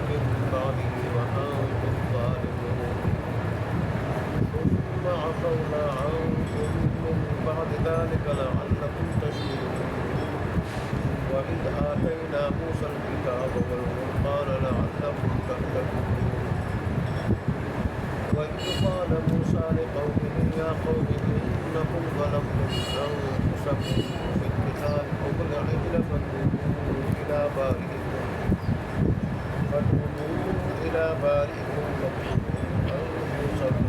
من بعده وأنتم ظالمون ثم عفونا عنكم من بعد ذلك لعلكم تشكرون وإذ آتينا موسى الكتاب والفرقان لعلكم تهتدون وإذ قال موسى لقومه يا قوم إنكم ظلمتم أنفسكم باتخاذكم العجل فتوبوا إلى بارئكم فاقتلوا أنفسكم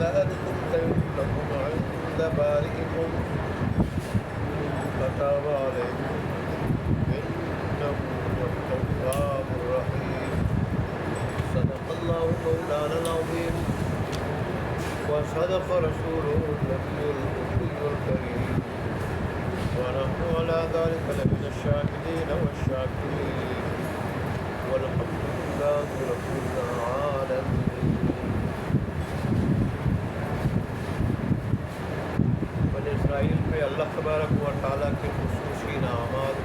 ذلكم خير لكم عند بارئكم فتاب عليكم إنه هو التواب الرحيم صدق الله مولانا العظيم وصدق رسوله النبي الأمي الكريم ونحن على ذلك لمن الشاهدين والشاكرين والحمد لله رب العالمين. بنی اسرائیل پہ اللہ تبارک و تعالیٰ کے خصوصی انعامات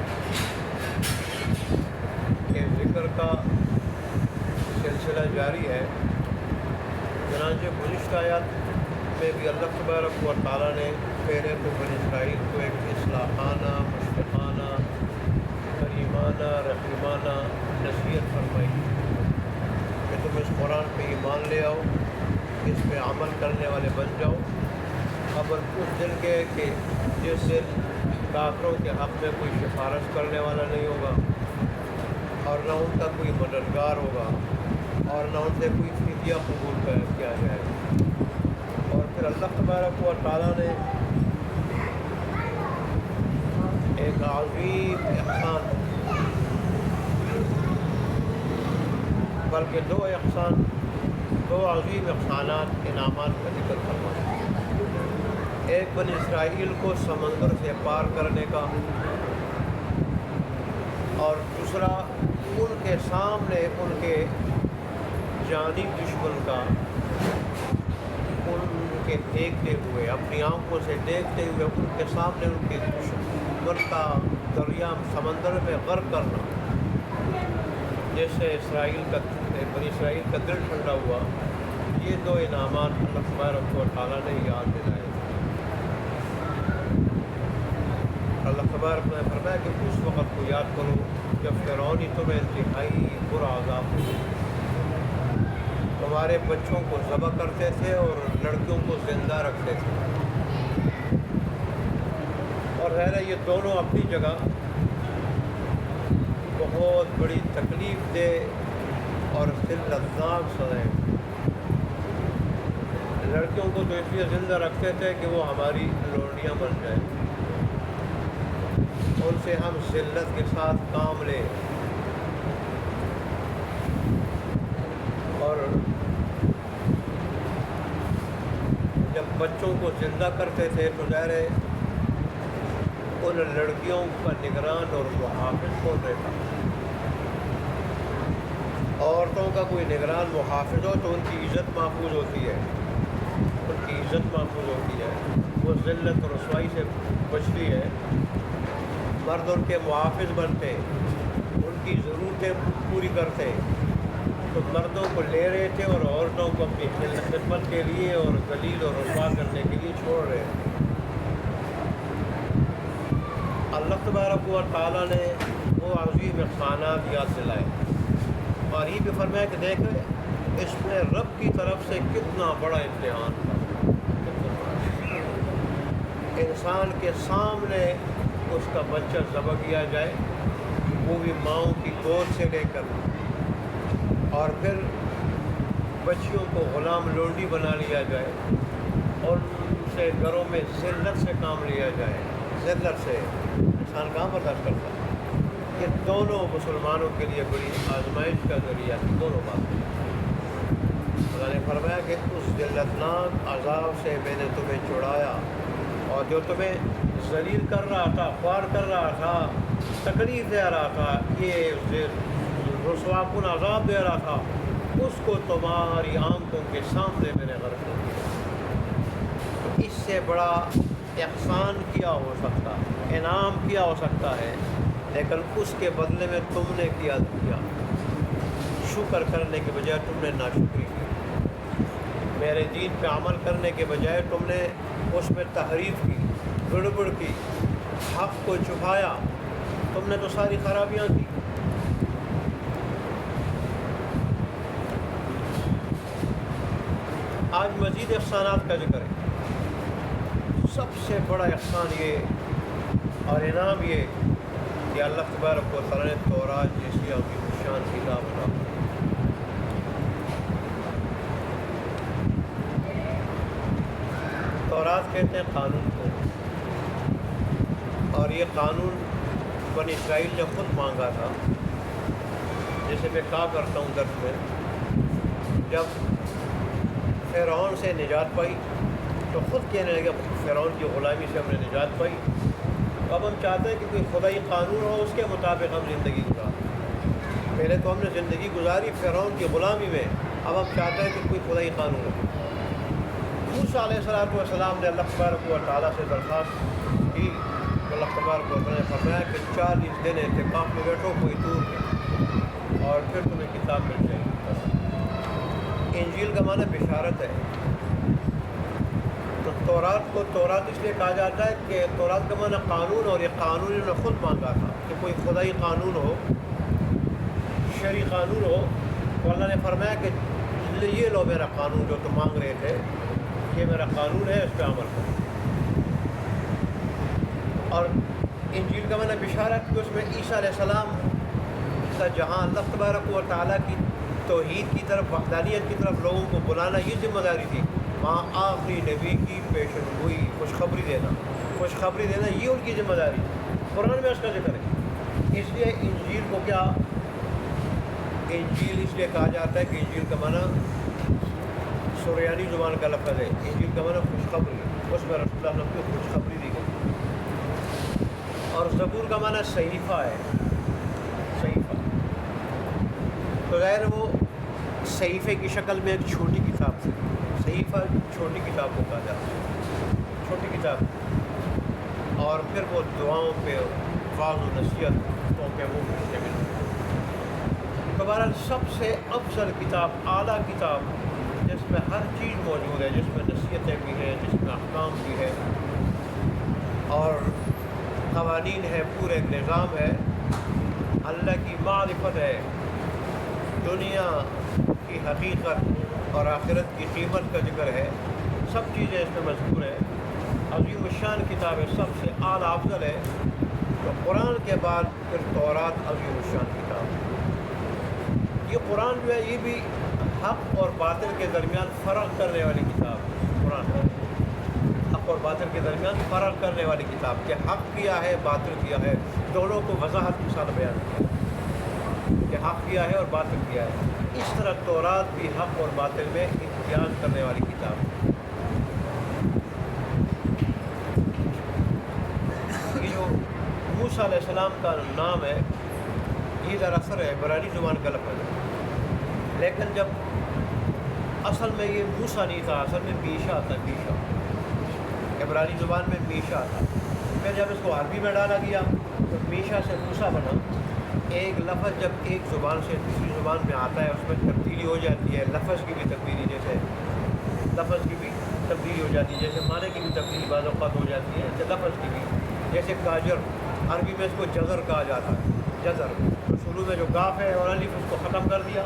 کے ذکر کا سلسلہ جاری ہے. چنانچہ گزشتہ آیات میں بھی اللہ تبارک و تعالیٰ نے پہلے تو بنی اسرائیل کو ایک اصلاحانہ، مشفقانہ، کریمانہ، رحیمانہ نصیحت فرمائی کہ تم اس قرآن پہ ایمان لے آؤ، اس پہ عمل کرنے والے بن جاؤ. خبر اس دن کے کہ جس دن کافروں کے حق میں کوئی سفارش کرنے والا نہیں ہوگا اور نہ ان کا کوئی مددگار ہوگا اور نہ ان سے کوئی فدیہ قبول کیا جائے. اور پھر اللہ تبارک و تعالیٰ نے ایک عظیم احسان، بلکہ دو عظیم احسانات، انعامات کا ذکر فرمایا. ایک بنی اسرائیل کو سمندر سے پار کرنے کا، اور دوسرا ان کے سامنے ان کے جانی دشمن کا، ان کے دیکھتے ہوئے، اپنی آنکھوں سے دیکھتے ہوئے ان کے سامنے ان کے دشمن کا دریا سمندر میں غرق کرنا، جس سے بنی اسرائیل کا دل ٹھنڈا ہوا. یہ دو انعامات اللہ تبارک و تعالیٰ نے یاد دلائے. اللہ تبارک نے فرمایا کہ اس وقت کو یاد کرو جب فرعونی تمہیں انتہائی برا عذاب ہو، تمہارے بچوں کو ذبح کرتے تھے اور لڑکیوں کو زندہ رکھتے تھے. اور ظاہر ہے یہ دونوں اپنی جگہ بہت بڑی تکلیف دہ اور ذلتناک سزائیں. لڑکیوں کو تو اس لیے زندہ رکھتے تھے کہ وہ ہماری لونڈیاں بن جائیں، ان سے ہم ذلت کے ساتھ کام لیں. اور جب بچوں کو زندہ کرتے تھے تو ظاہر ہے ان لڑکیوں کا نگران اور محافظ کون رہتا؟ عورتوں کا کوئی نگران محافظ ہو تو ان کی عزت محفوظ ہوتی ہے، وہ ذلت اور رسوائی سے بچتی ہے. مرد ان کے محافظ بنتے، ان کی ضرورتیں پوری کرتے، تو مردوں کو لے رہے تھے اور عورتوں کو اپنی خدمت کے لیے اور ذلیل اور رسوا کرنے کے لیے چھوڑ رہے تھے. اللہ تبارک و تعالیٰ نے وہ عظیم احسانات یاد دلائے اور یہ بھی فرمایا کہ دیکھیں اس میں رب کی طرف سے کتنا بڑا امتحان تھا. انسان کے سامنے اس کا بچہ ذبح کیا جائے، وہ بھی ماؤں کی گود سے لے کر، اور پھر بچیوں کو غلام لونڈی بنا لیا جائے اور ان سے گھروں میں ذلت سے کام لیا جائے. ذلت سے انسان کہاں برداشت کرتا ہے؟ یہ دونوں مسلمانوں کے لیے بڑی آزمائش کا ذریعہ تھی. دونوں باتیں اللہ نے فرمایا کہ اس ذلتناک عذاب سے میں نے تمہیں چھڑایا، اور جو تمہیں ذلیل کر رہا تھا، خوار کر رہا تھا، تکلیف دے رہا تھا، یہ رسوا کن عذاب دے رہا تھا، اس کو تمہاری آنکھوں کے سامنے میں نے غرق کر دیا. تو اس سے بڑا احسان کیا ہو سکتا، انعام کیا ہو سکتا ہے لیکن اس کے بدلے میں تم نے کیا شکر کرنے کے بجائے تم نے ناشکری کی، میرے دین پہ عمل کرنے کے بجائے تم نے اس میں تحریف کی، گڑبڑ کی، حق کو چھپایا، تم نے تو ساری خرابیاں کی۔ آج مزید احسانات کا ذکر ہے۔ سب سے بڑا احسان یہ اور انعام یہ کہ اللہ تبارک و تعالیٰ نے تورات جیسی عظیم الشان کتاب بنا۔ تورات کہتے ہیں قانون کو، اور یہ قانون بنی اسرائیل نے خود مانگا تھا۔ جیسے میں کہا کرتا ہوں درس میں، جب فرعون سے نجات پائی تو خود کہنے لگے فرعون کی غلامی سے ہم نے نجات پائی، اب ہم چاہتے ہیں کہ کوئی خدائی قانون ہو، اس کے مطابق ہم زندگی گزاریں۔ پہلے تو ہم نے زندگی گزاری فرعون کی غلامی میں، اب ہم چاہتے ہیں کہ کوئی خدائی قانون ہو۔ موسیٰ علیہ السلام نے اللہ تبارک و تعالیٰ سے درخواست کی، اللہ تبارک و تعالیٰ نے فرمایا کہ 40 دن اعتکاف میں بیٹھو، کوئی دور نہیں، اور پھر تمہیں کتاب مل جائے گی۔ انجیل کا معنی بشارت ہے۔ تو تورات کو تورات اس لیے کہا جاتا ہے کہ تورات کا معنی قانون، اور یہ قانون انہوں نے خود مانگا تھا کہ کوئی خدائی قانون ہو، شرعی قانون ہو، تو اللہ نے فرمایا کہ یہ لو میرا قانون جو تم مانگ رہے تھے، یہ میرا قانون ہے، اس پہ عمل کرو۔ اور انجیل کا معنی بشارت کہ اس میں عیسیٰ علیہ السلام کا جہاں اللہ تبارک و تعالیٰ کی توحید کی طرف، وحدانیت کی طرف لوگوں کو بلانا یہ ذمہ داری تھی، وہاں آخری نبی کی پیشن گوئی، خوشخبری دینا یہ ان کی ذمہ داری تھی۔ قرآن میں اس کا ذکر ہے۔ اس لیے انجیل کو کیا انجیل اس لیے کہا جاتا ہے کہ انجیل کا معنی سریانی زبان کا لفظ ہے، انجیل کا معنی خوشخبری، اس میں رسول اللہ کو خوشخبری دی گئی۔ اور زبور کا معنی صحیفہ ہے، صحیفہ تو ظاہر وہ صحیفے کی شکل میں ایک چھوٹی کتاب تھی۔ صحیفہ چھوٹی کتاب کو کہا جاتا ہے، چھوٹی کتاب، اور پھر وہ دعاؤں پہ، واعظ و نصیحتوں پہ وہ مشتمل ہے۔ تو بہرحال سب سے افضل کتاب، اعلیٰ کتاب، جس میں ہر چیز موجود ہے، جس میں نصیحتیں بھی ہیں، جس میں احکام بھی ہے اور قوانین ہے، پورے ایک نظام ہے، اللہ کی معرفت ہے، دنیا کی حقیقت اور آخرت کی قیمت کا ذکر ہے، سب چیزیں اس میں مذکور ہے۔ عظیم الشان کتاب ہے، سب سے اعلیٰ افضل ہے۔ تو قرآن کے بعد پھر تورات عظیم الشان کتاب۔ یہ قرآن جو ہے یہ بھی حق اور باطل کے درمیان فرق کرنے والی کتاب، قرآن حق اور باطل کے درمیان فرق کرنے والی کتاب، کہ حق کیا ہے باطل کیا ہے، دونوں کو وضاحت کے ساتھ بیان کیا کہ حق کیا ہے اور باطل کیا ہے۔ اس طرح تورات بھی حق اور باطل میں امتیاز کرنے والی کتاب ہے۔ یہ جو موسیٰ علیہ السلام کا نام ہے، یہ دراصل عبرانی زبان کا لفظ ہے، لیکن جب اصل میں یہ موسیٰ نہیں تھا، اصل میں میشا تھا، میشا عبرانی زبان میں میشا تھا۔ پھر جب اس کو عربی میں ڈالا گیا تو میشا سے موسیٰ بنا۔ ایک لفظ جب ایک زبان سے دوسری زبان میں آتا ہے، اس میں تبدیلی ہو جاتی ہے، لفظ کی بھی تبدیلی، جیسے لفظ کی بھی تبدیلی ہو جاتی ہے، جیسے معنی کی بھی تبدیلی بعض اوقات ہو جاتی ہے، ایسے لفظ کی بھی، جیسے گاجر، عربی میں اس کو جزر کہا جاتا ہے، جزر، تو شروع میں جو گاف ہے اور الف اس کو ختم کر دیا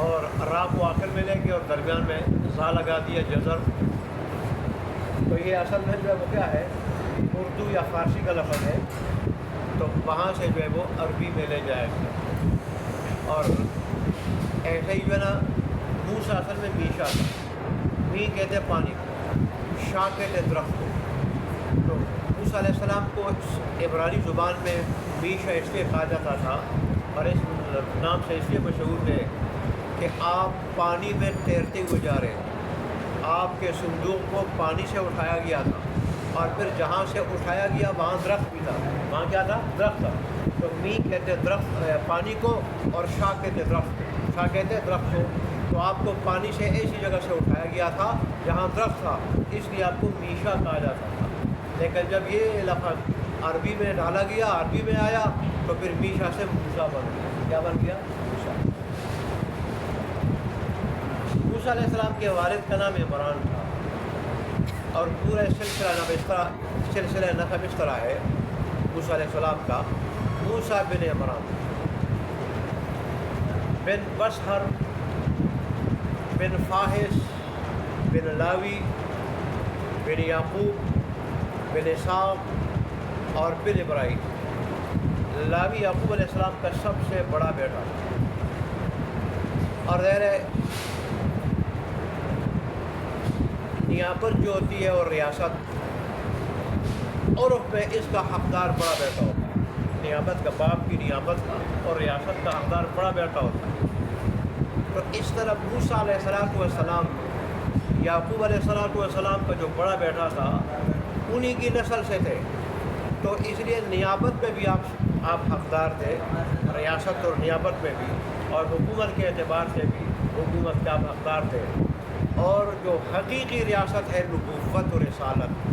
اور را کو آخر میں لے کے اور درمیان میں زا لگا دیا، جزر۔ تو یہ اصل میں جو ہے وہ کیا ہے، اردو یا فارسی کا لفظ ہے، تو وہاں سے جو ہے وہ عربی میں لے جائے گا۔ اور ایسے ہی جو ہے نا، موسیٰ اصل میں میشا تھا، می کہتے ہیں پانی کو، شاہ کہتے ہیں درخت کو۔ تو موسیٰ علیہ السلام کو عبرانی زبان میں میشا اس لیے کہا جاتا تھا، اور اس نام سے اس لیے مشہور ہے کہ آپ پانی میں تیرتے ہوئے جا رہے ہیں، آپ کے صندوق کو پانی سے اٹھایا گیا تھا، اور پھر جہاں سے اٹھایا گیا وہاں درخت بھی تھا، وہاں کیا تھا، درخت تھا۔ تو می کہتے ہیں درخت پانی کو، اور شاہ کہتے ہیں درخت، شاہ کہتے ہیں درخت کو۔ تو آپ کو پانی سے ایسی جگہ سے اٹھایا گیا تھا جہاں درخت تھا، اس لیے آپ کو میشا کہا جاتا تھا۔ لیکن جب یہ لفظ عربی میں ڈالا گیا، عربی میں آیا، تو پھر میشا سے موسیٰ بن گیا. کیا بن گیا؟ موسیٰ. موسیٰ علیہ السلام کے والد کا نام عمران تھا اور پورا سلسلہ نسب اس طرح ہے موسیٰ علیہ السلام کا. موسیٰ بن عمران بن بصہر بن فاحش بن لاوی بن یعقوب بن اسحاق اور بن ابراہیم. لاوی یعقوب علیہ السلام کا سب سے بڑا بیٹا اور ظاہر ہے نیابت جو ہوتی ہے اور ریاست عرف میں اس کا حقدار بڑا بیٹا ہوتا ہے. نیابت کا باپ کی نیابت کا اور ریاست کا حقدار بڑا بیٹا ہوتا ہے. تو اس طرح موسیٰ علیہ السلام یعقوب علیہ السلام کا جو بڑا بیٹا تھا انہی کی نسل سے تھے. تو اس لیے نیابت میں بھی آپ حقدار تھے, ریاست اور نیابت میں بھی, اور حکومت کے اعتبار سے بھی حکومت کے آپ حقدار تھے. اور جو حقیقی ریاست ہے نبوت اور رسالت,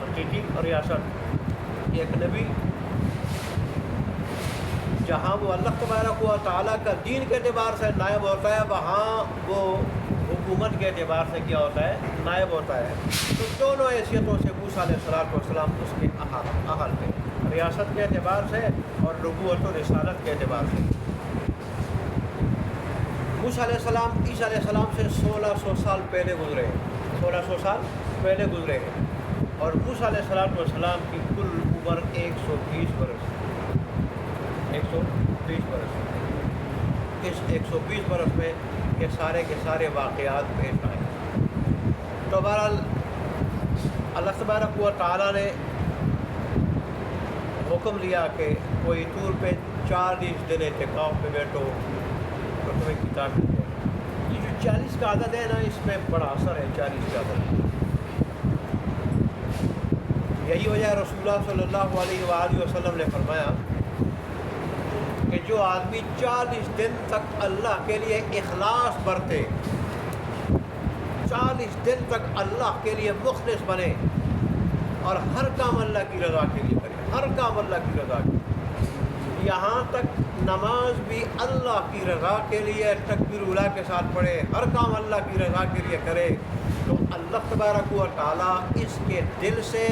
حقیقی اور ریاست ایک نبی جہاں وہ اللہ تبارک و تعالیٰ کا دین کے اعتبار سے نائب ہوتا ہے وہاں وہ حکومت کے اعتبار سے کیا ہوتا ہے, نائب ہوتا ہے. تو دونوں حیثیتوں سے موسیٰ علیہ السلام اس کے اہل تھے, ریاست کے اعتبار سے اور نبوت و رسالت کے اعتبار سے. موسیٰ علیہ السلام عیسیٰ علیہ السلام سے 1600 سال پہلے گزرے ہیں, 1600 سال پہلے گزرے ہیں. اور موسیٰ علیہ السلام کی کل عمر 120 برس, 120 برس. اس 120 برس میں یہ سارے کے سارے واقعات پیش آئے. تو بہرحال اللہ تبارک و تعالیٰ نے حکم دیا کہ کوئی طور پہ 40 دن اعتکاف میں بیٹھو تو تمہیں کتاب مل جائے. یہ جو 40 کا عدد ہے نا اس میں بڑا اثر ہے 40 کا عدد. یہی وجہ رسول اللہ صلی اللہ علیہ وآلہ وسلم نے فرمایا کہ جو آدمی 40 دن تک اللہ کے لیے اخلاص برتے, 40 دن تک اللہ کے لیے مخلص بنے اور ہر کام اللہ کی رضا کے لیے کرے, ہر کام اللہ کی رضا کے لیے, یہاں تک نماز بھی اللہ کی رضا کے لیے تکبیر اولیٰ کے ساتھ پڑھے, ہر کام اللہ کی رضا کے لیے کرے, تو اللہ تبارک و تعالیٰ اس کے دل سے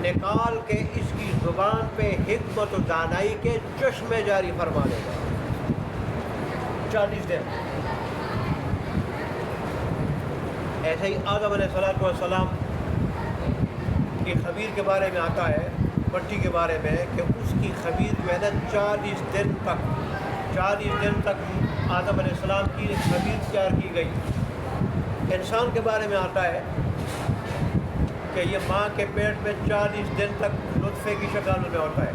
نکال کے اس کی زبان پہ حکمت و دانائی کے چشمے جاری فرما دے گا. 40 دن. ایسے ہی آدم علیہ السلام کی خمیر کے بارے میں آتا ہے, مٹی کے بارے میں, کہ اس کی خمیر جو ہے نا 40 دن تک آدم علیہ السلام کی خمیر تیار کی گئی. انسان کے بارے میں آتا ہے کہ یہ ماں کے پیٹ میں 40 دن تک نطفے کی شکل میں ہوتا ہے.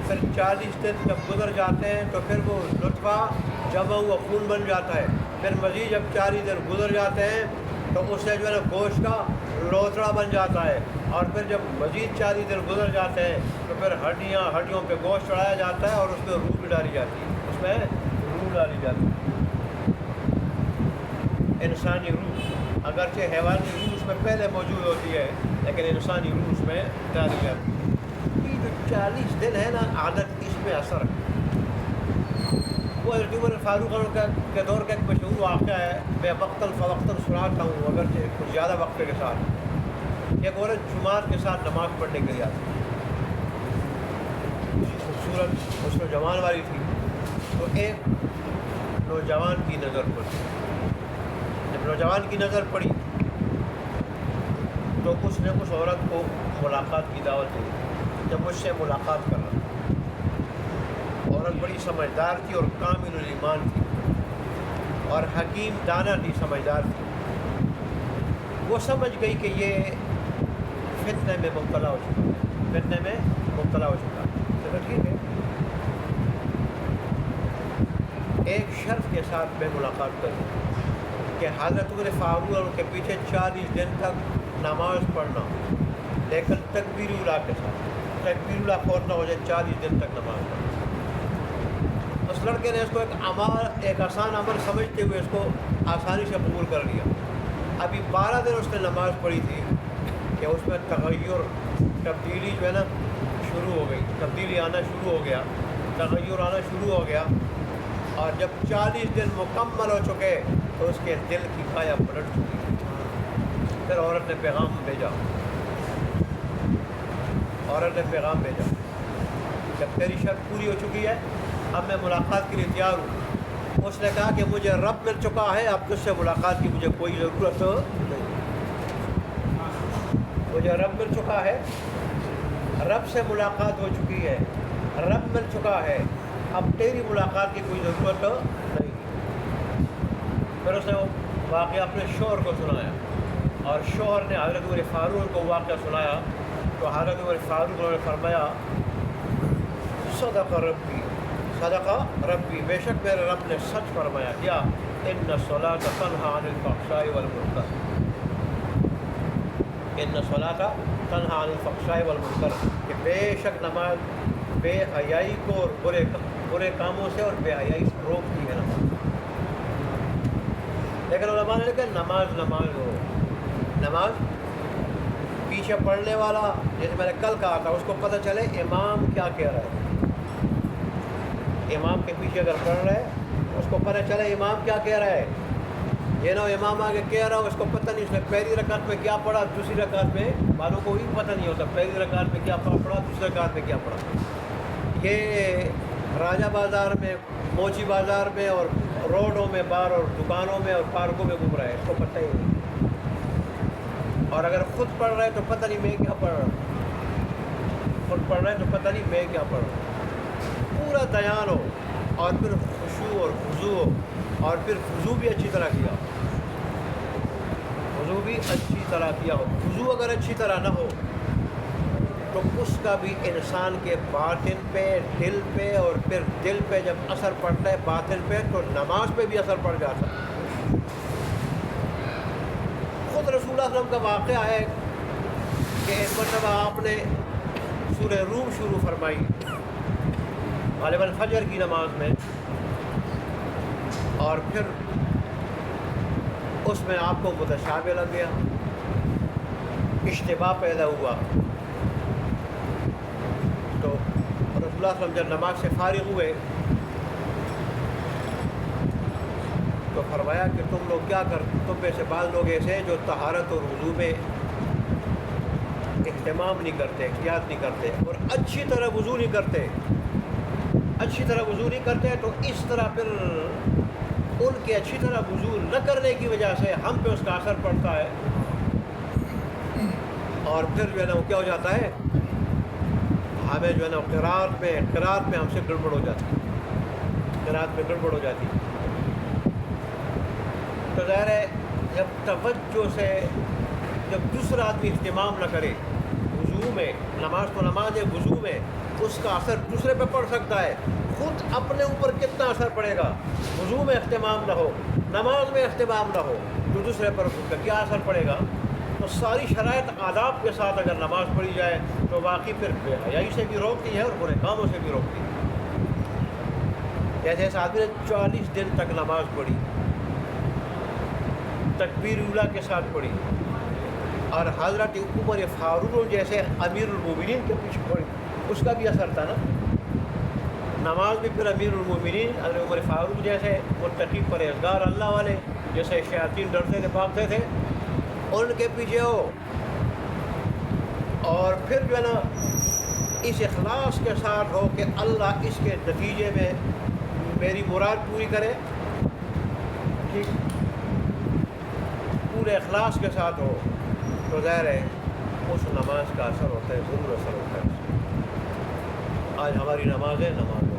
پھر 40 دن جب گزر جاتے ہیں تو پھر وہ نطفہ جمع ہوا خون بن جاتا ہے. پھر مزید جب 40 دن گزر جاتے ہیں تو اس سے جو ہے نا گوشت کا لوتڑا بن جاتا ہے. اور پھر جب مزید 40 دن گزر جاتے ہیں تو پھر ہڈیوں پہ گوشت چڑھایا جاتا ہے اور اس میں روح بھی ڈالی جاتی ہے, اس میں روح ڈالی جاتی ہے. انسانی روح, اگرچہ حیوانی روح اس میں پہلے موجود ہوتی ہے لیکن انسانی روح اس میں ڈالی جاتی ہے. یہ جو 40 دن ہے نا عادت, اس میں اثر ہے. وہ حضرت عمر فاروق کے دور کا ایک مشہور واقعہ ہے, میں وقتاً فوقتاً سناتا ہوں اگرچہ کچھ زیادہ وقفے کے ساتھ. ایک عورت جماعت کے ساتھ نماز پڑھنے کے لیے آتی, خوبصورت اس میں جوان والی تھی. تو ایک نوجوان کی نظر پڑی. جب نوجوان کی نظر پڑی تو اس نے اس عورت کو ملاقات کی دعوت دی. جب مجھ سے ملاقات کر رہا, عورت بڑی سمجھدار تھی اور کامل الایمان تھی اور حکیم دانا تھی, سمجھدار تھی. وہ سمجھ گئی کہ یہ فتنے میں مبتلا ہو چکا ہے. تو ٹھیک ہے, ایک شرط کے ساتھ میں ملاقات کروں کہ حضرت عمر فاروق اور ان کے پیچھے 40 دن تک نماز پڑھنا, لیکن تکبیر اولیٰ کے ساتھ, تکبیر اولیٰ فوت نہ ہو جائے, 40 دن تک نماز پڑھنا. اس لڑکے نے اس کو ایک آسان عمل سمجھتے ہوئے اس کو آسانی سے قبول کر لیا. ابھی 12 دن اس نے نماز پڑھی تھی کہ اس میں تغیر, تبدیلی جو ہے نا شروع ہو گئی، تبدیلی آنا شروع ہو گیا، تغیر آنا شروع ہو گیا، اور جب 40 دن مکمل ہو چکے تو اس کے دل کی کایا پلٹ چکی۔ پھر عورت نے پیغام بھیجا، عورت نے پیغام بھیجا، جب تیری شرط پوری ہو چکی ہے اب میں ملاقات کے لیے تیار ہوں۔ اس نے کہا کہ مجھے رب مل چکا ہے، اب تجھ سے ملاقات کی مجھے کوئی ضرورت نہیں، مجھے رب مل چکا ہے، رب سے ملاقات ہو چکی ہے، رب مل چکا ہے، اب تیری ملاقات کی کوئی ضرورت نہیں۔ پھر اس نے وہ واقعہ اپنے شوہر کو سنایا، اور شوہر نے حضرت عمر فاروق کو واقعہ سنایا، تو حضرت عمر فاروق نے فرمایا صدق ربی، صدق ربی، بے شک میرے رب نے سچ فرمایا، کیا ان الصلاۃ تنہی عن الفحشاء والمنکر، ان الصلاۃ تنہی عن الفحشاء والمنکر، کہ بے شک نماز بے حیائی کو اور برے کاموں سے اور بے حیائی سے روکتی ہے نماز۔ لیکن علماء نے کہا نماز نماز ہو، نماز پیچھے پڑھنے والا، جیسے میں نے کل کہا تھا، اس کو پتہ چلے امام کیا کہہ رہا ہے، امام کے پیچھے اگر پڑھ رہا ہے اس کو پتہ چلے امام کیا کہہ رہا ہے، یہ نہ امام آگے کہہ رہا ہو اس کو پتہ نہیں اس نے پہلی رکعت میں کیا پڑھا، دوسری رکعت میں، والوں کو بھی پتہ نہیں ہوتا پہلی رکعت میں کیا پڑھا، دوسری رکعت میں کیا پڑھا۔ یہ راجہ بازار میں، موچی بازار میں، اور روڈوں میں، بار اور دکانوں میں اور پارکوں میں گھوم رہا ہے، اس کو پتہ ہی نہیں، اور اگر خود پڑھ رہا ہے تو پتہ نہیں میں کیا پڑھ رہا ہوں، خود پڑھ رہا ہے تو پتہ نہیں میں کیا پڑھ رہا ہوں۔ پورا دیان ہو، اور پھر خشوع اور خضوع ہو، اور پھر وضو بھی اچھی طرح کیا، وضو بھی اچھی طرح کیا ہو۔ وضو اگر اچھی طرح نہ ہو تو اس کا بھی انسان کے باطن پہ، دل پہ، اور پھر دل پہ جب اثر پڑتا ہے باطن پہ تو نماز پہ بھی اثر پڑ جاتا ہے۔ خود رسول اللہ صلی اللہ علیہ وسلم کا واقعہ ہے کہ ایک مرتبہ آپ نے سورہ روم شروع فرمائی غالباً فجر کی نماز میں، اور پھر اس میں آپ کو متشابہ لگ گیا، اشتباہ پیدا ہوا، تو رسول اللہ صلی اللہ علیہ وسلم جب نماز سے فارغ ہوئے تو فرمایا کہ تم لوگ کیا تم میں سے بعض لوگ ایسے ہیں جو طہارت اور وضو میں اہتمام نہیں کرتے، احتیاط نہیں کرتے، اور اچھی طرح وضو نہیں کرتے، اچھی طرح وضو نہیں کرتے، تو اس طرح پھر ان کے اچھی طرح وضو نہ کرنے کی وجہ سے ہم پہ اس کا اثر پڑتا ہے، اور پھر جو ہے نا وہ کیا ہو جاتا ہے، ہمیں جو ہے نا قرات میں ہم سے گڑبڑ ہو جاتی ہے، قرات میں گڑبڑ ہو جاتی ہے۔ تو ظاہر ہے جب توجہ سے جب دوسرا آدمی اہتمام نہ کرے وضو میں، نماز تو نماز ہے، وضو میں اس کا اثر دوسرے پہ پڑ سکتا ہے، خود اپنے اوپر کتنا اثر پڑے گا، وضو میں اہتمام نہ ہو، نماز میں اہتمام نہ ہو تو دوسرے پر اس کا کیا اثر پڑے گا۔ تو ساری شرائط آداب کے ساتھ اگر نماز پڑھی جائے تو واقعی پھر بے حیائی سے بھی روکتی ہے اور برے کاموں سے بھی روکتی ہے۔ جیسے اس آدمی نے 40 دن تک نماز پڑھی، تکبیر اولیٰ کے ساتھ پڑھی، اور حضرت عمر فاروق جیسے امیر المومنین کے پیچھے پڑھی، اس کا بھی اثر تھا نا۔ نماز بھی پھر امیر المومنین حضرت عمر فاروق جیسے متقی پرہیزگار اللہ والے جیسے شیاطین ڈرتے تھے بھاگتے تھے ان کے پیچھے ہو، اور پھر جو ہے نا اس اخلاص کے ساتھ ہو کہ اللہ اس کے نتیجے میں میری مراد پوری کرے، ٹھیک، پورے اخلاص کے ساتھ ہو، تو ظاہر ہے اس نماز کا اثر ہوتا ہے، ضرور اثر ہوتا ہے۔ آج ہماری نماز ہے، نماز ہو،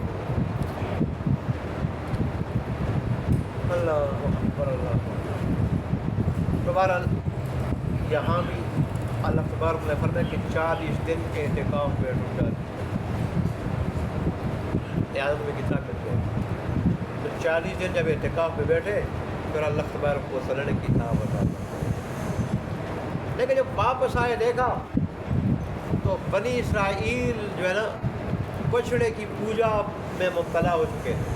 اللہ اکبر، اللہ اکبر۔ دوبارہ یہاں بھی اللہ تبارک نے فرمایا کہ 40 دن کے اعتکاف میں ڈوب جاتی ہے، عادت میں کتنا کرتے ہیں، تو 40 دن جب اعتکاف میں بیٹھے پھر اللہ تبارک و تعالیٰ نے کتاب بتا، لیکن جب واپس آئے دیکھا تو بنی اسرائیل جو ہے نا بچڑے کی پوجا میں مبتلا ہو چکے تھے،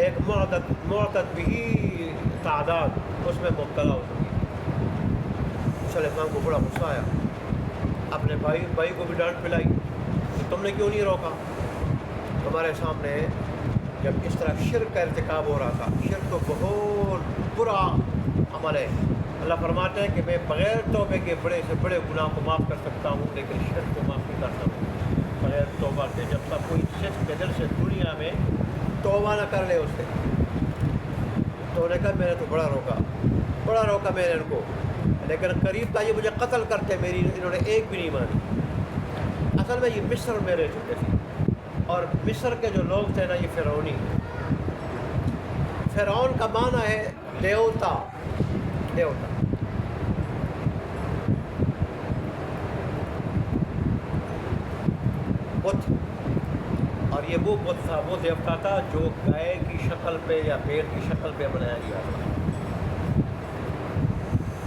ایک معتد بھی تعداد اس میں مبتلا ہو چکی۔ موسیٰ علیہ السلام کو بڑا غصہ آیا، اپنے بھائی کو بھی ڈانٹ پلائی کہ تم نے کیوں نہیں روکا. تمہارے سامنے جب اس طرح شرک کا ارتکاب ہو رہا تھا. شرک تو بہت برا عمل ہے. اللہ فرماتے ہیں کہ میں بغیر توبے کے بڑے سے بڑے گناہ کو معاف کر سکتا ہوں, لیکن شرک کو معاف نہیں کرتا ہوں بغیر توبہ کے. جب تک کوئی شخص کے دل سے دنیا میں توبہ نہ کر لے اس سے. تو انہوں نے کہا میں نے تو بڑا روکا میں نے ان کو, لیکن قریب تھا یہ مجھے قتل کرتے, انہوں نے ایک بھی نہیں مانی. اصل میں یہ مصر میں رہ چکے تھے, اور مصر کے جو لوگ تھے نا یہ فرعونی. فرعون کا معنی ہے دیوتا. بت, اور یہ وہ بت تھا, وہ دیوتا تھا جو گائے کی شکل پہ یا بھیڑ کی شکل پہ بنایا گیا تھا.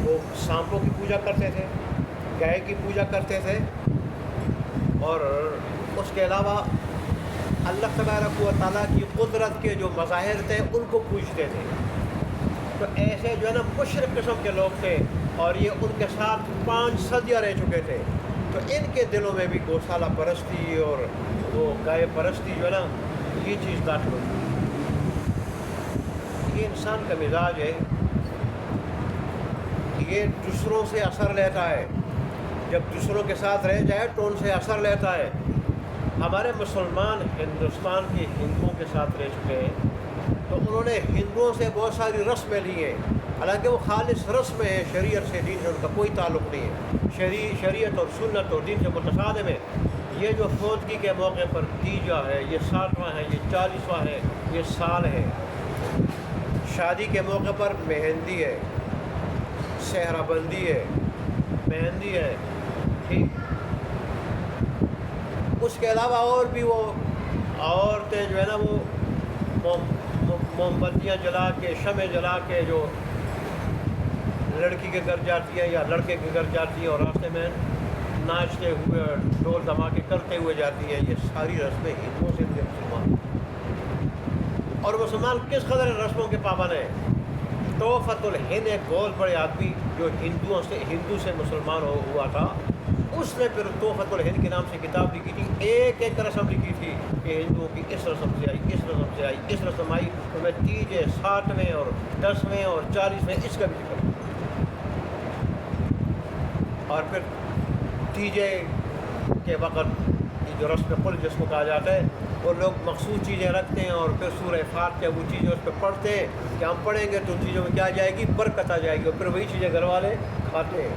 وہ سانپوں کی پوجا کرتے تھے, گائے کی پوجا کرتے تھے, اور اس کے علاوہ اللہ تبارک و تعالیٰ کی قدرت کے جو مظاہر تھے ان کو پوجتے تھے. تو ایسے جو ہے نا مشرک قسم کے لوگ تھے, اور یہ ان کے ساتھ 5 صدیاں رہ چکے تھے. تو ان کے دلوں میں بھی گوشالہ پرستی اور وہ گائے پرستی جو ہے نا یہ چیز داخل ہوتی ہے. یہ انسان کا مزاج ہے, یہ دوسروں سے اثر لیتا ہے. جب دوسروں کے ساتھ رہ جائے تو ان سے اثر لیتا ہے. ہمارے مسلمان ہندوستان کے ہندوؤں کے ساتھ رہ چکے ہیں, تو انہوں نے ہندوؤں سے بہت ساری رسمیں لی ہیں, حالانکہ وہ خالص رسمیں ہیں, شریعت سے دین سے ان کا کوئی تعلق نہیں ہے. شریعت اور سنت اور دین سے متصادم ہے. یہ جو فوتگی کے موقع پر تیجا ہے, یہ 60واں ہے, یہ 40واں ہے, یہ سال ہے. شادی کے موقع پر مہندی ہے, صحرا بندی ہے, مہندی ہے, ٹھیک. اس کے علاوہ اور بھی وہ عورتیں جو ہے نا وہ موم بتیاں جلا کے, شمع جلا کے جو لڑکی کے گھر جاتی ہے یا لڑکے کے گھر جاتی ہے, اور راستے میں ناچتے ہوئے ڈھول دھماکے کرتے ہوئے جاتی ہے. یہ ساری رسمیں ہندوؤں سے بھی مسلمان, اور مسلمان کس قدر رسموں کے پابند ہیں. توفت الہند ایک بہت بڑے آدمی جو ہندو سے مسلمان ہوا تھا, اس نے پھر توفت الہند کے نام سے کتاب لکھی تھی. ایک رسم لکھی تھی کہ ہندوؤں کی اس رسم سے آئی, اس رسم سے آئی, اس رسم آئی. تو میں تیجے 60ویں اور 10ویں اور 40ویں اس کا بھی ذکر. اور پھر تیجے کے وقت یہ جو رسم قل جس کو کہا جاتا ہے, وہ لوگ مخصوص چیزیں رکھتے ہیں, اور پھر سورہ فاتحہ وہ چیزیں اس پہ پڑھتے ہیں کہ ہم پڑھیں گے تو ان چیزوں میں کیا جائے گی, برکت آ جائے گی, اور پھر وہی چیزیں گھر والے کھاتے ہیں.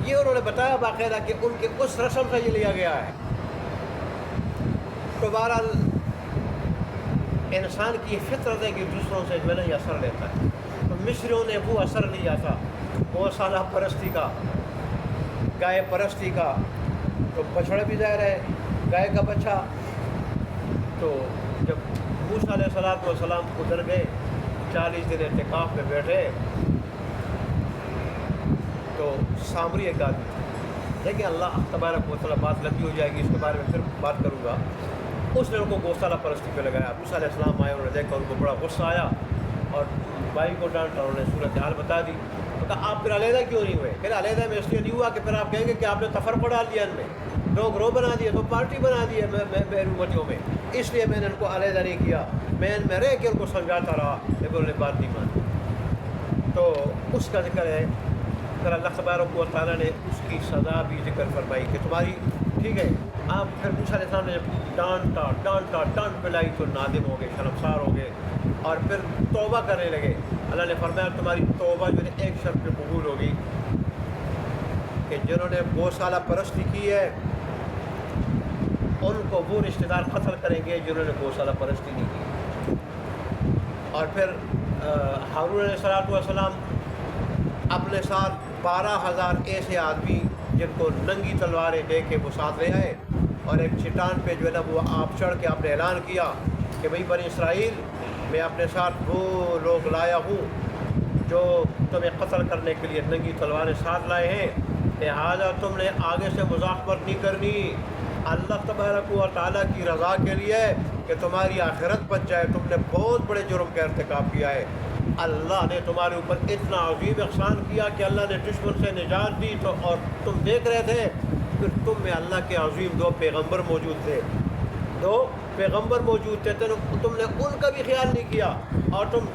یہ انہوں نے بتایا باقاعدہ کہ ان کے اس رسم سے یہ لیا گیا ہے. تو بہرحال انسان کی یہ فطرت ہے کہ دوسروں سے جو ہے نا یہ اثر لیتا ہے. تو مصریوں نے وہ اثر لیا تھا گوشالہ پرستی کا, گائے پرستی کا. تو بچڑا بھی ظاہر ہے گائے کا بچہ. تو جب موسیٰ علیہ السلام گزر گئے, 40 دن اعتکاف میں بیٹھے, تو سامری ایک آدمی تھا. دیکھیں اللہ تبارک و تعالیٰ, بات لمبی ہو جائے گی, اس کے بارے میں پھر بات کروں گا. اس نے ان کو گوشالہ پرستی پہ لگایا. موسیٰ علیہ السلام آئے, انہوں نے دیکھا, ان کو بڑا غصہ آیا, اور بھائی کو ڈانٹا, انہوں نے صورتحال بتا دی. تو کہا آپ پھر علیحدہ کیوں نہیں ہوئے؟ پھر علیحدہ میں اس لیے نہیں ہوا کہ پھر آپ کہیں گے کہ آپ نے تفرقہ ڈال دیا ان میں, دو گروہ بنا دیے, تو پارٹی بنا دی ہے میری امتیوں میں, اس لیے میں نے ان کو علیحدہ نہیں کیا. میں ان میں رہ کے ان کو سمجھاتا رہا, لیکن انہوں نے بات نہیں مانی. تو اس کا ذکر ہے. پھر اللہ تبارک و تعالیٰ نے اس کی سزا بھی ذکر فرمائی کہ تمہاری ٹھیک ہے. آپ پھر موسیٰ علیہ السلام نے جب ڈانٹ پلائی تو نادم ہو گئے, شرمسار ہو گئے, اور پھر توبہ کرنے لگے. اللہ نے فرمایا تمہاری توبہ جو ہے ایک شرط پہ قبول ہوگی کہ جنہوں نے گوشالہ پرستی کی ہے ان کو وہ رشتہ دار قتل کریں گے جنہوں نے گوشالہ پرستی نہیں کی. اور پھر ہارون علیہ السلام اپنے ساتھ 12,000 ایسے آدمی جن کو ننگی تلواریں دے کے وہ ساتھ لے آئے, اور ایک چٹان پہ جو ہے نا وہ آپ چڑھ کے آپ نے اعلان کیا کہ بھئی بنی اسرائیل, میں اپنے ساتھ وہ لوگ لایا ہوں جو تمہیں قتل کرنے کے لیے ننگی تلواریں ساتھ لائے ہیں, لہٰذا تم نے آگے سے مزاحمت نہیں کرنی. اللہ تبارک و تعالیٰ کی رضا کے لیے کہ تمہاری آخرت بچ جائے. تم نے بہت بڑے جرم کا ارتکاب کیا ہے. اللہ نے تمہارے اوپر اتنا عظیم احسان کیا کہ اللہ نے دشمن سے نجات دی تو اور تم دیکھ رہے تھے، پھر تم میں اللہ کے عظیم دو پیغمبر موجود تھے، دو پیغمبر موجود تھے، تم نے ان کا بھی خیال نہیں کیا اور تم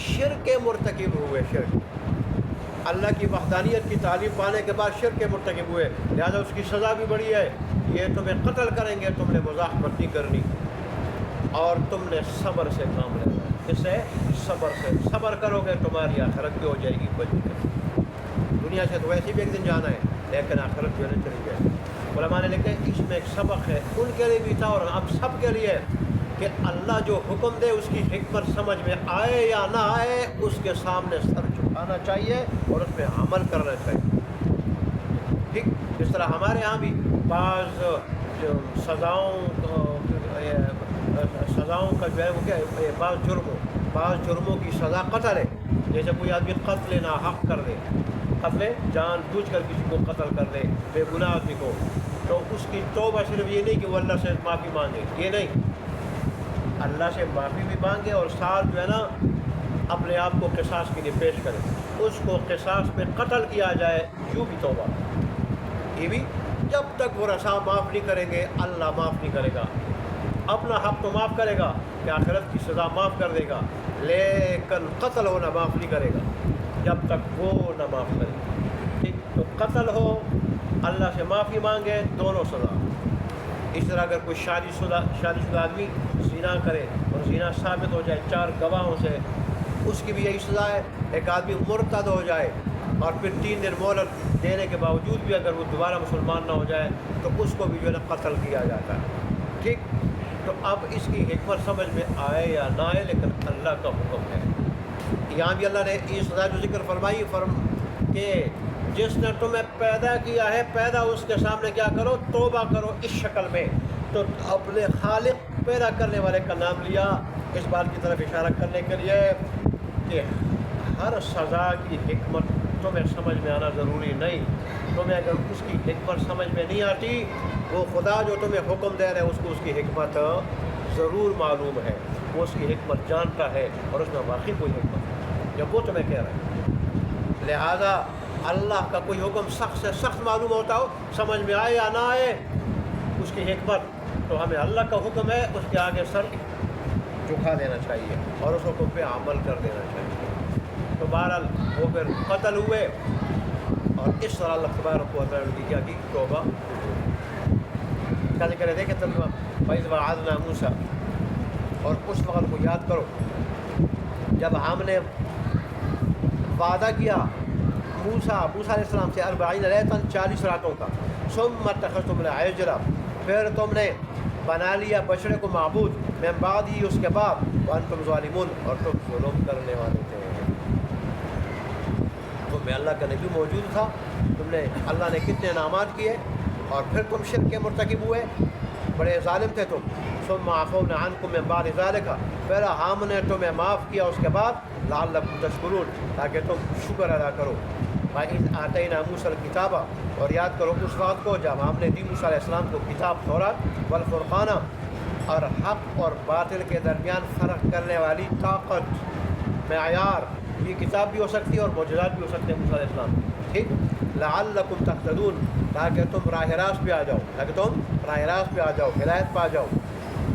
شرک کے مرتکب ہوئے۔ شرک، اللہ کی وحدانیت کی تعلیم پانے کے بعد شرک کے مرتکب ہوئے، لہذا اس کی سزا بھی بڑی ہے، یہ تمہیں قتل کریں گے، تم نے مزاحمت نہیں کرنی اور تم نے صبر سے کام لینا ہے۔ اس سے صبر سے صبر کرو گے تمہاری آخرت بھی ہو جائے گی بچ کے۔ دنیا سے تو ویسے بھی ایک دن جانا ہے، لیکن آخرت جو ہے چلی جائے۔ علماء نے لکھا ہے اس میں ایک سبق ہے، ان کے لیے بھی تھا اور اب سب کے لیے، کہ اللہ جو حکم دے اس کی حکمت سمجھ میں آئے یا نہ آئے، اس کے سامنے سر جھکانا چاہیے اور اس پہ عمل کرنا چاہیے۔ ٹھیک، اس طرح ہمارے ہاں بھی بعض سزاؤں کا جو ہے وہ کیا ہے، بعض جرموں کی سزا قتل ہے۔ جیسے کوئی آدمی قتل ناحق کر دے، قتل جان بوجھ کر کسی کو قتل کر دے، بے گناہ آدمی کو، تو اس کی توبہ صرف یہ نہیں کہ وہ اللہ سے معافی مانگے، یہ نہیں، اللہ سے معافی بھی مانگے اور ساتھ جو ہے نا اپنے آپ کو قصاص کے لیے پیش کرے، اس کو قصاص میں قتل کیا جائے، یوں بھی توبہ۔ یہ بھی جب تک وہ رسا معاف نہیں کریں گے اللہ معاف نہیں کرے گا۔ اپنا حق تو معاف کرے گا کہ آخرت کی سزا معاف کر دے گا، لیکن قتل ہونا معاف نہیں کرے گا جب تک وہ نہ معاف کرے۔ ٹھیک، تو قتل ہو، اللہ سے معافی مانگے، دونوں سزا۔ اس طرح اگر کوئی شادی شدہ آدمی زنا کرے اور زنا ثابت ہو جائے 4 گواہوں سے، اس کی بھی یہی سزا ہے۔ ایک آدمی مرتد ہو جائے اور پھر 3 دن مہلت دینے کے باوجود بھی اگر وہ دوبارہ مسلمان نہ ہو جائے تو اس کو بھی جو ہے نا قتل کیا جاتا ہے۔ ٹھیک، تو اب اس کی حکمت سمجھ میں آئے یا نہ آئے، لیکن اللہ کا حکم ہے۔ یہاں بھی اللہ نے یہ سزا جو ذکر فرمائی کہ جس نے تمہیں پیدا کیا ہے، پیدا اس کے سامنے کیا کرو، توبہ کرو اس شکل میں۔ تو اپنے خالق پیدا کرنے والے کا نام لیا، اس بات کی طرف اشارہ کرنے کے لیے کہ ہر سزا کی حکمت تمہیں سمجھ میں آنا ضروری نہیں۔ تمہیں اگر اس کی حکمت سمجھ میں نہیں آتی، وہ خدا جو تمہیں حکم دے رہے ہیں اس کو اس کی حکمت ضرور معلوم ہے، وہ اس کی حکمت جانتا ہے اور اس میں واقعی کوئی حکمت ہے جب وہ تمہیں کہہ رہے ہیں۔ لہذا اللہ کا کوئی حکم سخت سے سخت معلوم ہوتا ہو، سمجھ میں آئے یا نہ آئے اس کی حکمت، تو ہمیں اللہ کا حکم ہے اس کے آگے سر جھکا دینا چاہیے اور اس حکم پہ عمل کر دینا چاہیے۔ تو بہرحال وہ پھر قتل ہوئے اور اس طرح اللہ تبارک و تعالیٰ نے کیا کی توبہ کا ذکر ہے۔ دیکھیں ترجمہ، وَإِذْ وَعَدْنَا مُوسَىٰ، اور اس وقت کو یاد کرو جب ہم نے وعدہ کیا موسیٰ علیہ السلام سے 40 لیلۃ 40 راتوں کا، ثم اتخذتم العجل، پھر تم نے بنا لیا بچڑے کو معبود، من بعدہ اس کے بعد، وانتم ظالمون، اور تم ظلم کرنے والے تھے۔ تم میں اللہ کا نبی موجود تھا، تم نے اللہ نے کتنے انعامات کیے اور پھر تم شرک کے مرتکب ہوئے، بڑے ظالم تھے تم۔ ثم عفونا عنکم من بعد ذلک، پھر ہم نے تمہیں معاف کیا اس کے بعد، لعلکم تشکرون، تاکہ تم شکر ادا کرو۔ وَإِذْ آتَيْنَا مُوسَىٰ الْكِتَابَ، اور یاد کرو اس وقت کو جب ہم نے دی موسیٰ علیہ السلام کو کتاب تورات، والفرقان، اور حق اور باطل کے درمیان فرق کرنے والی طاقت، معیار، یہ کتاب بھی ہو سکتی ہے اور معجزات بھی ہو سکتے ہیں موسیٰ علیہ السلام، ٹھیک، لعلکم تہتدون، تاکہ تم راہ راست پہ آ جاؤ، ہدایت پہ آ جاؤ۔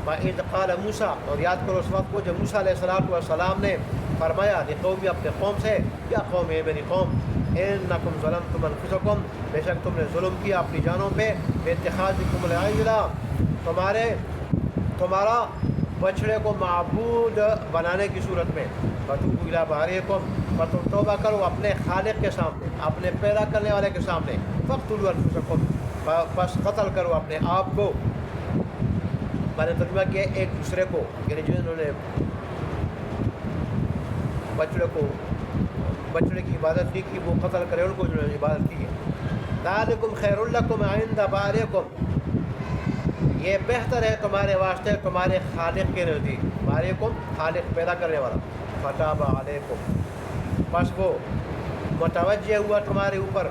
وَإِذْ قَالَ مُوسَىٰ، اور یاد کرو اس وقت کو جب موسیٰ علیہ السلام نے فرمایا لقومی، اپنے قوم سے، یا قوم ہے میری قوم، انکم ظلمتم انفسکم، بے شک تم نے ظلم کیا اپنی جانوں پہ، باتخاذکم العجل، تمہارا بچڑے کو معبود بنانے کی صورت میں، فتوبوا الی بارئکم، تم توبہ کرو اپنے خالق کے سامنے، اپنے پیدا کرنے والے کے سامنے، فاقتلوا انفسکم، بس قتل کرو اپنے آپ کو۔ میں نے ترجمہ کیا ایک دوسرے کو، یعنی جنہوں نے بچڑے کی عبادت نہیں کی وہ قتل کرے ان کو جنہوں نے عبادت کی ہے۔ ذالکم خیر لکم عند بارئکم، یہ بہتر ہے تمہارے واسطے تمہارے خالق کے نزدیک، بارئکم خالق پیدا کرنے والا، فتاب علیکم، بس وہ متوجہ ہوا تمہارے اوپر،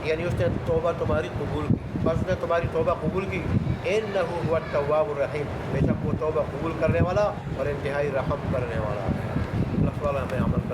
یعنی اس نے توبہ تمہاری قبول کی، بس اس نے تمہاری توبہ قبول کی۔ انہ هو التواب الرحیم، بے شک وہ توبہ قبول کرنے والا اور انتہائی رحم کرنے والا ہے۔ تعالیٰ ہمیں عمل کرنے